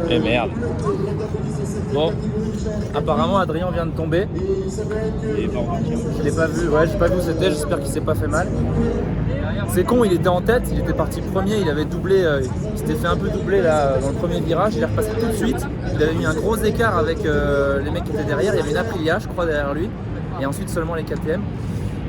Et merde. Bon, apparemment Adrien vient de tomber. Je l'ai pas vu, ouais, j'ai pas vu où c'était, j'espère qu'il s'est pas fait mal. C'est con, il était en tête, il était parti premier, il avait doublé, il s'était fait un peu doubler là dans le premier virage, il est repassé tout de suite. Il avait mis un gros écart avec les mecs qui étaient derrière, il y avait une Aprilia je crois derrière lui, et ensuite seulement les KTM.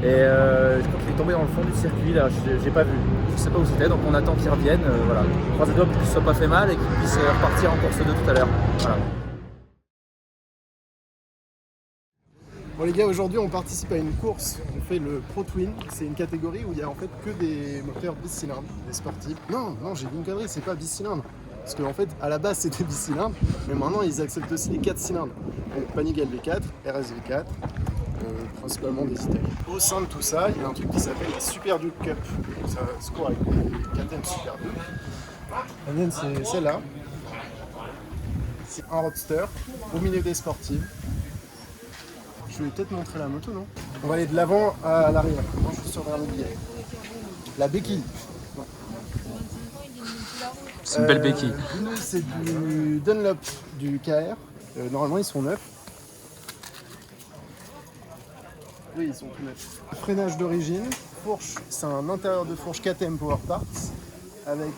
Et je crois qu'il est tombé dans le fond du circuit là, j'ai pas vu, je sais pas où c'était, donc on attend qu'il revienne, voilà. On croise les doigts pour qu'il se soit pas fait mal et qu'il puisse repartir en course 2 tout à l'heure. Voilà. Bon les gars, aujourd'hui on participe à une course, on fait le Pro Twin, c'est une catégorie où il y a en fait que des moteurs bicylindres, des sportifs. Non, j'ai dit une connerie, c'est pas bicylindre. Parce qu'en fait, à la base c'était bicylindre, mais maintenant ils acceptent aussi les 4 cylindres. Donc Panigale V4, RS V4, principalement des Italiens. Au sein de tout ça, il y a un truc qui s'appelle la Super Duke Cup. Donc ça se court avec les KTM Super Duke. La mienne c'est celle-là. C'est un roadster au milieu des sportives. Je vais peut-être montrer la moto, non? On va aller de l'avant à l'arrière. Moi, je suis sur le billet. La béquille. C'est une belle béquille. C'est du Dunlop du KR. Normalement, ils sont neufs. Oui, ils sont tout neufs. Freinage d'origine. Fourche, c'est un intérieur de fourche KTM Power Parts. Avec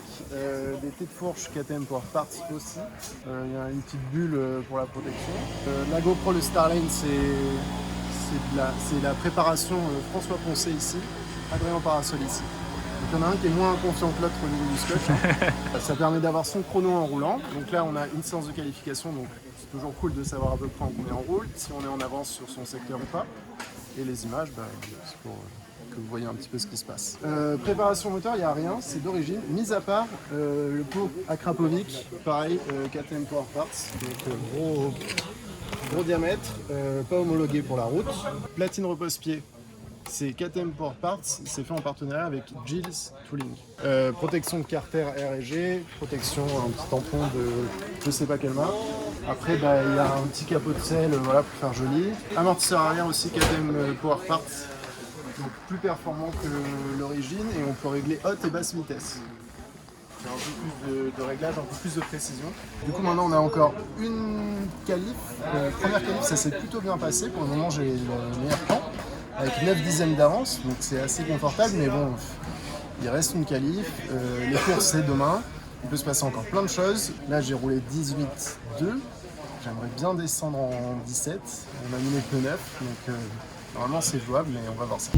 des têtes de fourche KTM Power Parts aussi. Il y a une petite bulle pour la protection. La GoPro, le Starlane, c'est la préparation François Poncet ici, Adrien Parasol ici. Donc il y en a un qui est moins confiant que l'autre au niveau du scotch. Ça permet d'avoir son chrono en roulant. Donc là on a une séance de qualification, donc c'est toujours cool de savoir à peu près en combien on roule, si on est en avance sur son secteur ou pas. Et les images, c'est pour que vous voyez un petit peu ce qui se passe. Préparation moteur, il n'y a rien, c'est d'origine, mis à part le pot Akrapovic, pareil, KTM Power Parts, donc gros diamètre, pas homologué pour la route. Platine repose-pied, c'est KTM Power Parts, c'est fait en partenariat avec Gilles Tooling. Protection de carter R&G, protection, un petit tampon de je sais pas quelle marque. Après, il y a un petit capot de selle voilà, pour faire joli. Amortisseur arrière aussi KTM Power Parts. Donc plus performant que l'origine et on peut régler haute et basse vitesse. Il y a un peu plus de réglage, un peu plus de précision. Du coup maintenant on a encore une qualif. Première qualif ça s'est plutôt bien passé, pour le moment j'ai le meilleur temps avec 9 dixièmes d'avance, donc c'est assez confortable mais bon, il reste une qualif. Les courses c'est demain, il peut se passer encore plein de choses. Là j'ai roulé 18-2, j'aimerais bien descendre en 17, on a mis les pneus neufs, donc normalement c'est jouable, mais on va voir ça.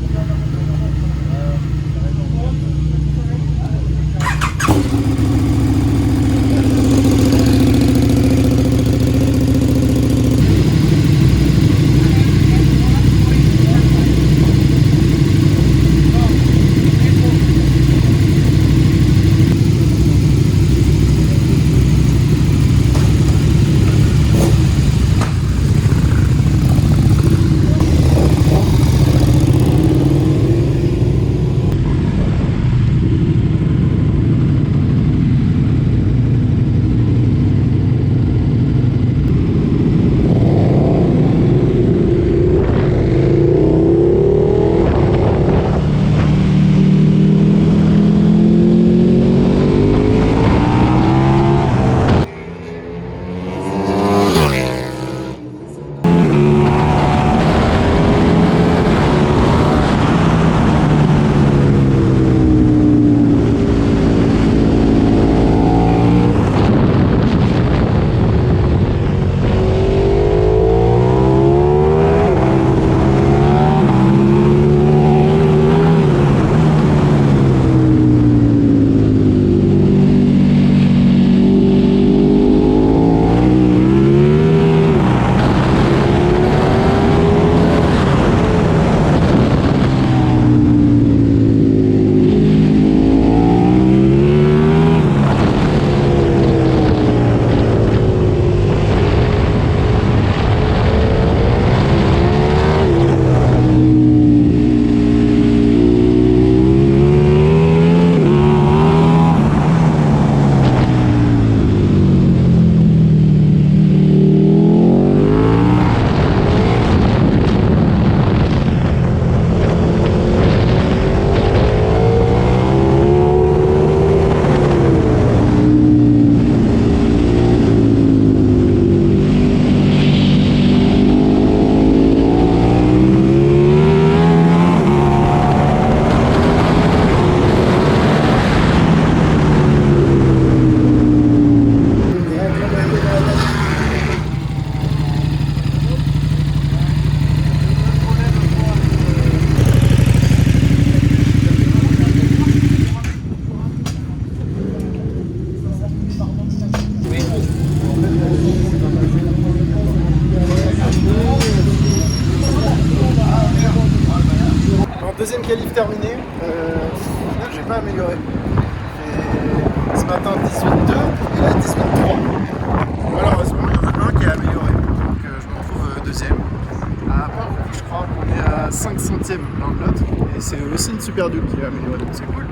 Super Duke qui est amélioré, donc c'est cool.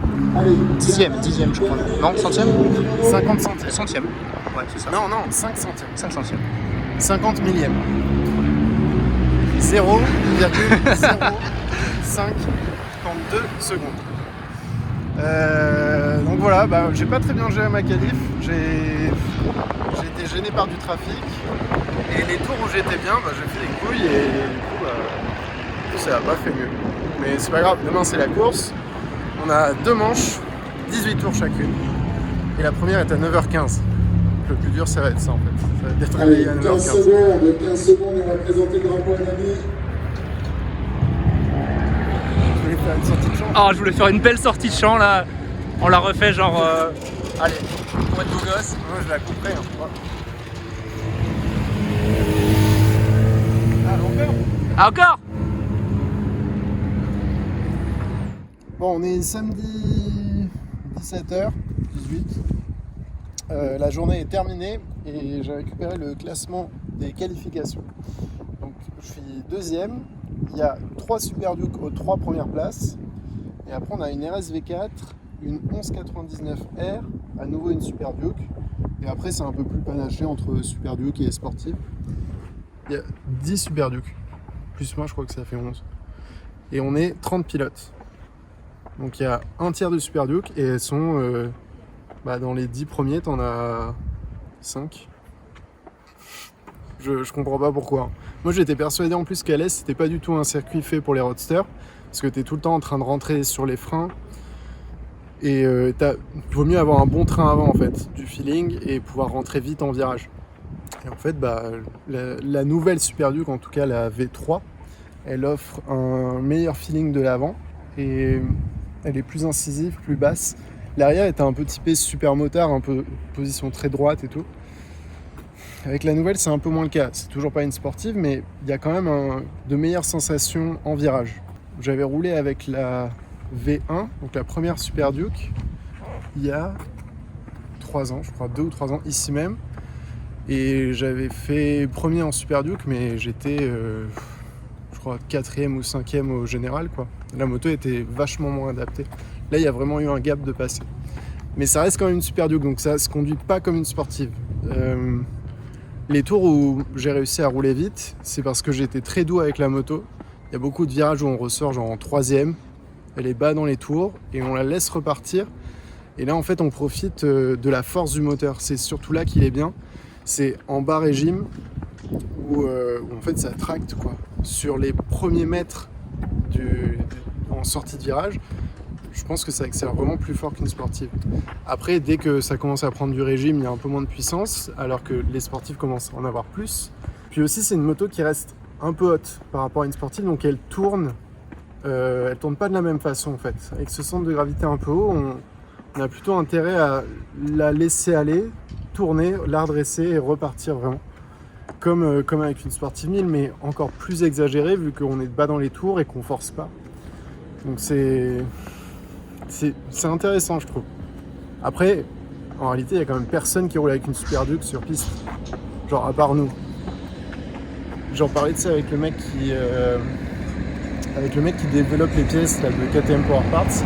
Dixième, je crois. Non, centième 50 centièmes. Centième. Ouais, c'est ça. Non, 5 centièmes. 5 centièmes. 50 millièmes. 0,0532 secondes. Donc voilà, j'ai pas très bien géré ma qualif. J'ai été gêné par du trafic. Et les tours où j'étais bien, j'ai fait des couilles et du coup, ça n'a pas fait mieux. Mais c'est pas grave, demain c'est la course. On a 2 manches, 18 tours chacune. Et la première est à 9h15. Le plus dur, ça va être ça en fait. Ça va être d'être réveillé à 9h15. 15 secondes, on va présenter le drapeau à l'ami. Je voulais faire une sortie de champ. Ah, je voulais faire une belle sortie de champ là. On l'a refait genre. Allez, pour être beau gosse. Moi je la couperai. Hein. Ah, encore? Bon, on est samedi 17h18. La journée est terminée et j'ai récupéré le classement des qualifications. Donc je suis deuxième. Il y a 3 Super Duke aux 3 premières places. Et après on a une RSV4, une 1199R, à nouveau une Super Duke. Et après c'est un peu plus panaché entre Super Duke et sportive. Il y a 10 Super Duke. Plus moi je crois que ça fait 11. Et on est 30 pilotes. Donc il y a un tiers de Super Duke et elles sont dans les 10 premiers, t'en as 5. Je comprends pas pourquoi. Moi j'étais persuadé en plus qu'à l'Est c'était pas du tout un circuit fait pour les roadsters. Parce que t'es tout le temps en train de rentrer sur les freins. Et il vaut mieux avoir un bon train avant en fait, du feeling et pouvoir rentrer vite en virage. Et en fait la nouvelle Super Duke, en tout cas la V3, elle offre un meilleur feeling de l'avant. Et elle est plus incisive, plus basse. L'arrière était un peu typé super motard, un peu position très droite et tout. Avec la nouvelle, c'est un peu moins le cas. C'est toujours pas une sportive, mais il y a quand même de meilleures sensations en virage. J'avais roulé avec la V1, donc la première Super Duke, il y a 3 ans, je crois 2 ou 3 ans, ici même. Et j'avais fait premier en Super Duke, mais j'étais, je crois, 4e ou 5e au général, quoi. La moto était vachement moins adaptée. Là, il y a vraiment eu un gap de passé. Mais ça reste quand même une Super Duke, donc ça se conduit pas comme une sportive. Les tours où j'ai réussi à rouler vite, c'est parce que j'étais très doux avec la moto. Il y a beaucoup de virages où on ressort genre en 3e, elle est bas dans les tours, et on la laisse repartir. Et là, en fait, on profite de la force du moteur. C'est surtout là qu'il est bien. C'est en bas régime, où en fait ça tracte, quoi. Sur les premiers mètres en sortie de virage, je pense que ça accélère vraiment plus fort qu'une sportive. Après, dès que ça commence à prendre du régime, il y a un peu moins de puissance, alors que les sportives commencent à en avoir plus. Puis aussi, c'est une moto qui reste un peu haute par rapport à une sportive, donc elle tourne pas de la même façon en fait. Avec ce centre de gravité un peu haut, on a plutôt intérêt à la laisser aller, tourner, la redresser et repartir vraiment. Comme avec une Sportive 1000, mais encore plus exagéré vu qu'on est bas dans les tours et qu'on force pas. Donc c'est intéressant, je trouve. Après, en réalité, il y a quand même personne qui roule avec une Super Duke sur piste. Genre à part nous. J'en parlais de ça avec le mec qui développe les pièces là, de KTM Power Parts.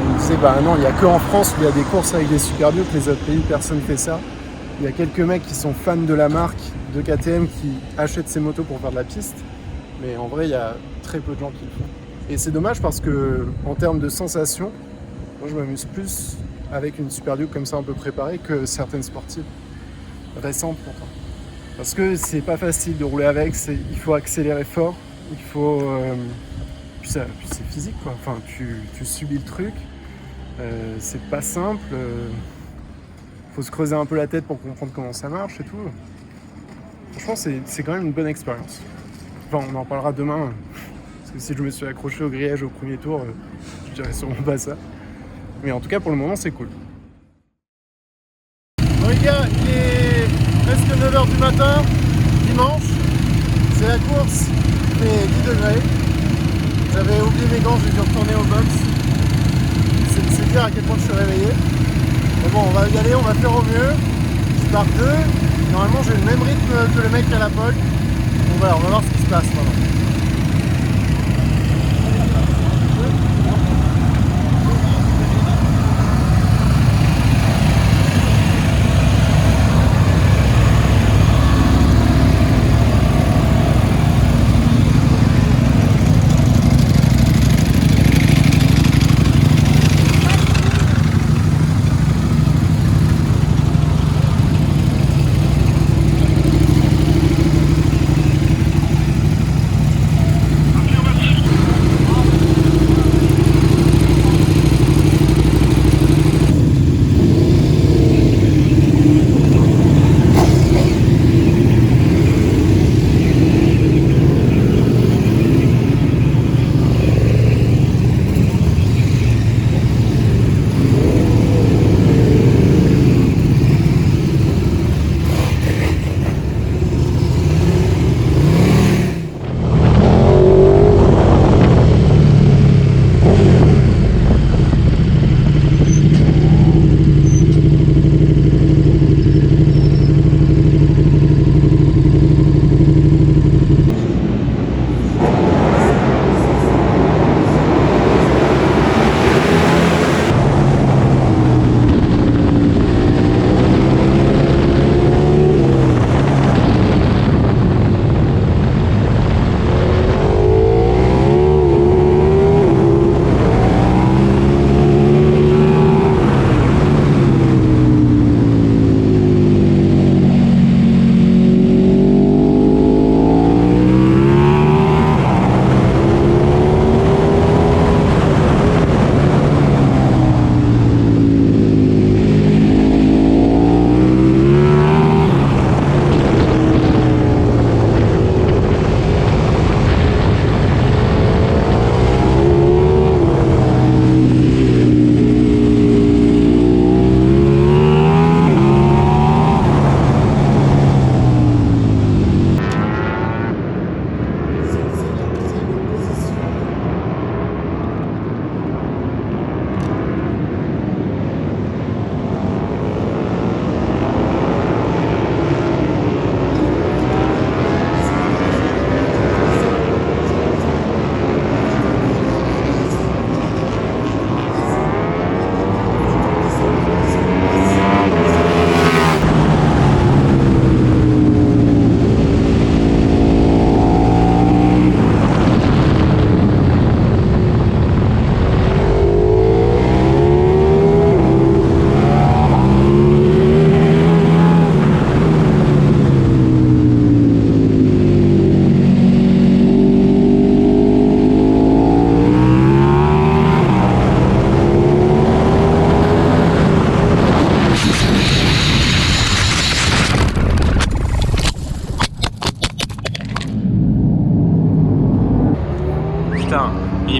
Il me disait non, il n'y a que en France où il y a des courses avec des Super Duke, les autres pays personne ne fait ça. Il y a quelques mecs qui sont fans de la marque de KTM qui achètent ces motos pour faire de la piste, mais en vrai il y a très peu de gens qui le font. Et c'est dommage parce que en termes de sensations, moi je m'amuse plus avec une Super Duke comme ça un peu préparée que certaines sportives récentes pourtant. Parce que c'est pas facile de rouler avec, il faut accélérer fort, il faut puis c'est physique quoi. Enfin tu subis le truc, c'est pas simple. Faut se creuser un peu la tête pour comprendre comment ça marche et tout. Franchement, c'est quand même une bonne expérience. Enfin, on en parlera demain. Parce que si je me suis accroché au grillage au premier tour, je dirais sûrement pas ça. Mais en tout cas, pour le moment, c'est cool. Bon les gars, il est presque 9h du matin, dimanche. C'est la course, il fait 10 degrés. J'avais oublié mes gants, j'ai dû retourner au box. C'est dire à quel point je suis réveillé. Mais bon, on va y aller, on va faire au mieux. Je pars 2. Normalement, j'ai le même rythme que le mec à la pole. Donc voilà, on va voir ce qui se passe maintenant.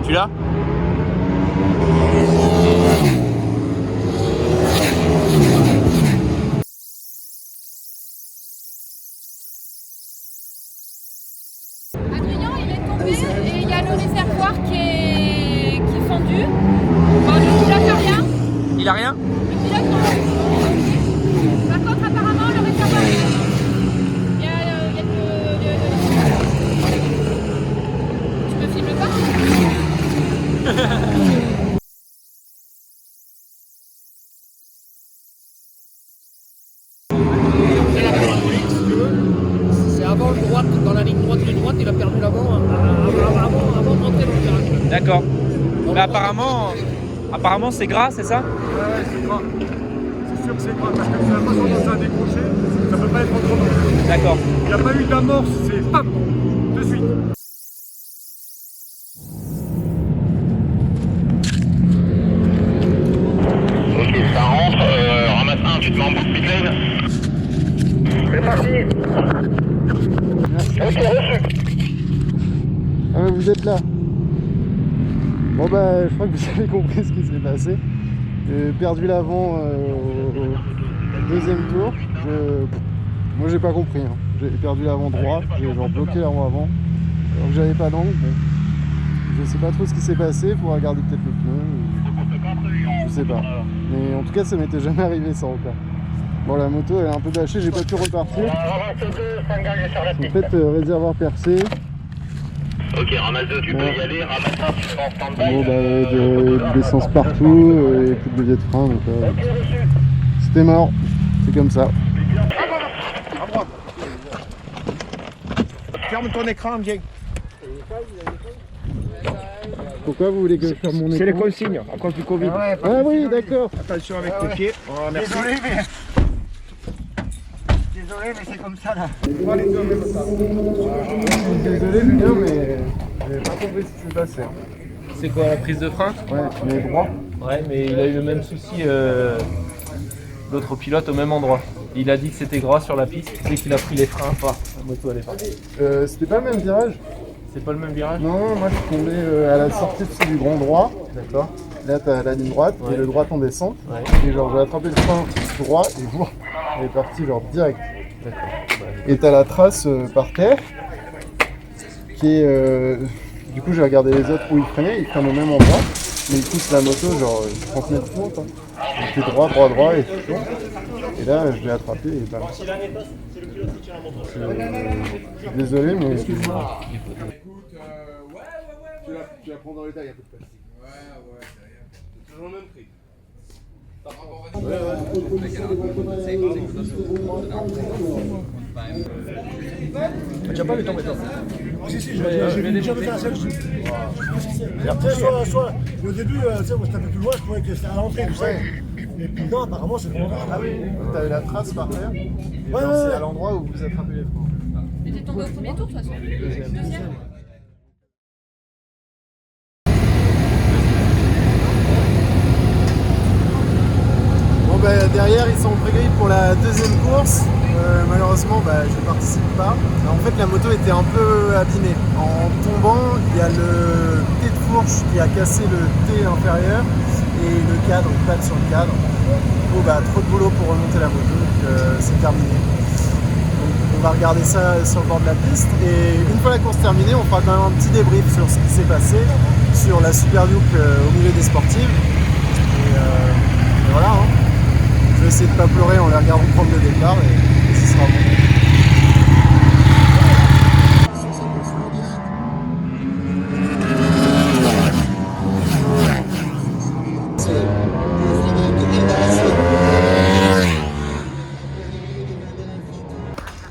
Tu l'as? Adrien, il est tombé et il y a le réservoir qui est fendu. Bon, le pilote a rien. Il a rien? Le pilote non. Par contre, apparemment, le réservoir est fendu. Il y a Tu me filmes pas? C'est avant le droite, dans la ligne droite, il a perdu l'avant avant de rentrer dans le virage. D'accord. Mais apparemment c'est gras, c'est ça? Ouais, c'est gras. C'est sûr que c'est gras parce que ça n'a pas tendance à décrocher. Ça peut pas être autrement. D'accord. Il n'y a pas eu d'amorce, c'est pam, de suite. Ok, ça rentre, ramasse un, tu te mets en bout de pit lane. C'est parti. Ok, reçu. Ah mais vous êtes là. Bon bah je crois que vous avez compris ce qui s'est passé. J'ai perdu l'avant au deuxième tour. Moi j'ai pas compris. Hein. J'ai perdu l'avant droit, j'ai genre bloqué l'avant avant. Alors que j'avais pas d'angle. Bon. Je sais pas trop ce qui s'est passé, faut regarder peut-être le pneu. Je sais pas. Mais en tout cas ça m'était jamais arrivé ça encore. Bon la moto elle est un peu bâchée, j'ai pas pu repartir. En fait réservoir percé. Ok, ramasse 2, tu peux y aller, ramasse 1, tu fais en stand-by. Bon bah de l'essence partout et plus de levier de frein donc c'était mort, c'est comme ça. À droite. Ferme ton écran, viens. Pourquoi vous voulez que je ferme mon écran? C'est les consignes, à cause du Covid. Ah oui d'accord. Attention avec tes pieds. Oh, merci. Désolé, mais c'est comme ça là. Désolé Julien mais j'ai pas compris ce qui s'est passé. Hein. C'est quoi, la prise de frein? Ouais, tu mets droit. Ouais, mais il a eu le même souci, l'autre pilote au même endroit. Il a dit que c'était gras sur la piste, dès qu'il a pris les freins, la moto elle est partie. C'était pas le même virage? C'est pas le même virage? Non, moi je suis tombé à la sortie du grand droit. D'accord. Là t'as la ligne droite Ouais. et le droit en descente. Ouais. Et genre j'ai attrapé le frein droit et voilà, elle est partie genre direct. Et t'as la trace par terre qui est... Du coup j'ai regardé les autres où ils freinaient au même endroit. Mais ils poussent la moto genre 30 mètres plus haut. J'étais droit et tout. Et là je l'ai attrapé et bam. Je suis désolé mais... Écoute, tu la prends dans l'état, il y a peu de plastique. Ouais, c'est toujours le même prix. Tu n'as pas le temps maintenant. Si, j'ai déjà fait un seul. Soit, au début, tu sais, moi j'étais un peu plus loin, je trouvais que c'était à l'entrée, tu sais. Et puis non, apparemment c'est vraiment grave. Ah oui, t'avais la trace par terre. Et Ouais. c'est à l'endroit où vous attrapez les freins. Mais t'es tombé au premier tour, de toute façon. Deuxième. Bon bah derrière ils sont prévus pour la deuxième course. Malheureusement je participe pas. En fait la moto était un peu abîmée. En tombant il y a le T de fourche qui a cassé le T inférieur et le cadre, une panne sur le cadre. Bon trop de boulot pour remonter la moto, donc c'est terminé. Donc, on va regarder ça sur le bord de la piste et une fois la course terminée on fera quand même un petit débrief sur ce qui s'est passé, sur la Super Duke au milieu des sportives. Et voilà. Hein. Je vais essayer de ne pas pleurer en les regardant prendre le départ et ce sera bon.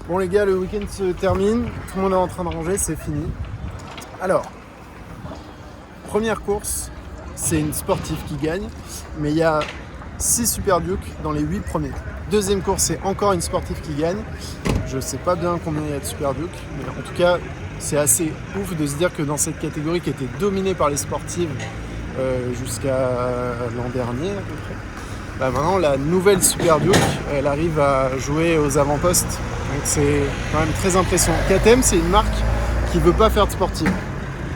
Bon les gars, le week-end se termine, tout le monde est en train de ranger, c'est fini. Alors, première course, c'est une sportive qui gagne, mais il y a 6 Super Duke dans les 8 premiers. Deuxième course, c'est encore une sportive qui gagne. Je sais pas bien combien il y a de Super Duke, mais en tout cas, c'est assez ouf de se dire que dans cette catégorie qui était dominée par les sportives jusqu'à l'an dernier à peu près, maintenant la nouvelle Super Duke, elle arrive à jouer aux avant-postes. Donc c'est quand même très impressionnant. KTM, c'est une marque qui veut pas faire de sportive.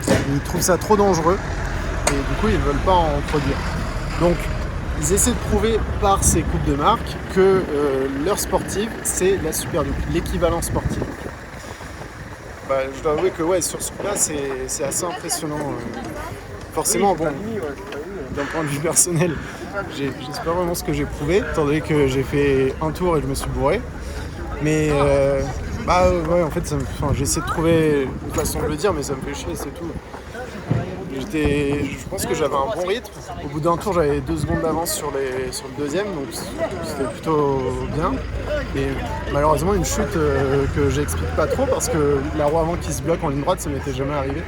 Ils trouvent ça trop dangereux. et du coup ils ne veulent pas en produire. Donc ils essaient de prouver par ces coupes de marque que leur sportive c'est la Super Duke, l'équivalent sportif. Bah, je dois avouer que ouais, sur ce coup-là c'est assez impressionnant. Forcément, bon, d'un point de vue personnel, j'espère vraiment ce que j'ai prouvé, étant donné que j'ai fait un tour et je me suis bourré. Mais ouais, en fait, j'essaie de trouver une façon de le dire, mais ça me fait chier, c'est tout. Je pense que j'avais un bon rythme. Au bout d'un tour, j'avais 2 secondes d'avance sur le deuxième, donc c'était plutôt bien. Mais malheureusement, une chute que j'explique pas trop, parce que la roue avant qui se bloque en ligne droite, ça m'était jamais arrivé.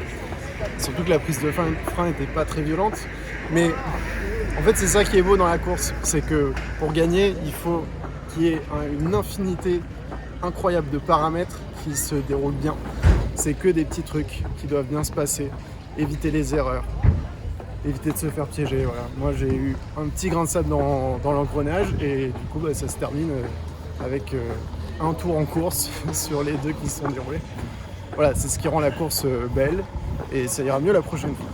Surtout que la prise de frein n'était pas très violente. Mais en fait, c'est ça qui est beau dans la course, c'est que pour gagner, il faut qu'il y ait une infinité incroyable de paramètres qui se déroulent bien. C'est que des petits trucs qui doivent bien se passer, éviter les erreurs, éviter de se faire piéger. Voilà. Moi j'ai eu un petit grain de sable dans l'engrenage et du coup ça se termine avec un tour en course sur les 2 qui se sont déroulés. Voilà, c'est ce qui rend la course belle et ça ira mieux la prochaine fois.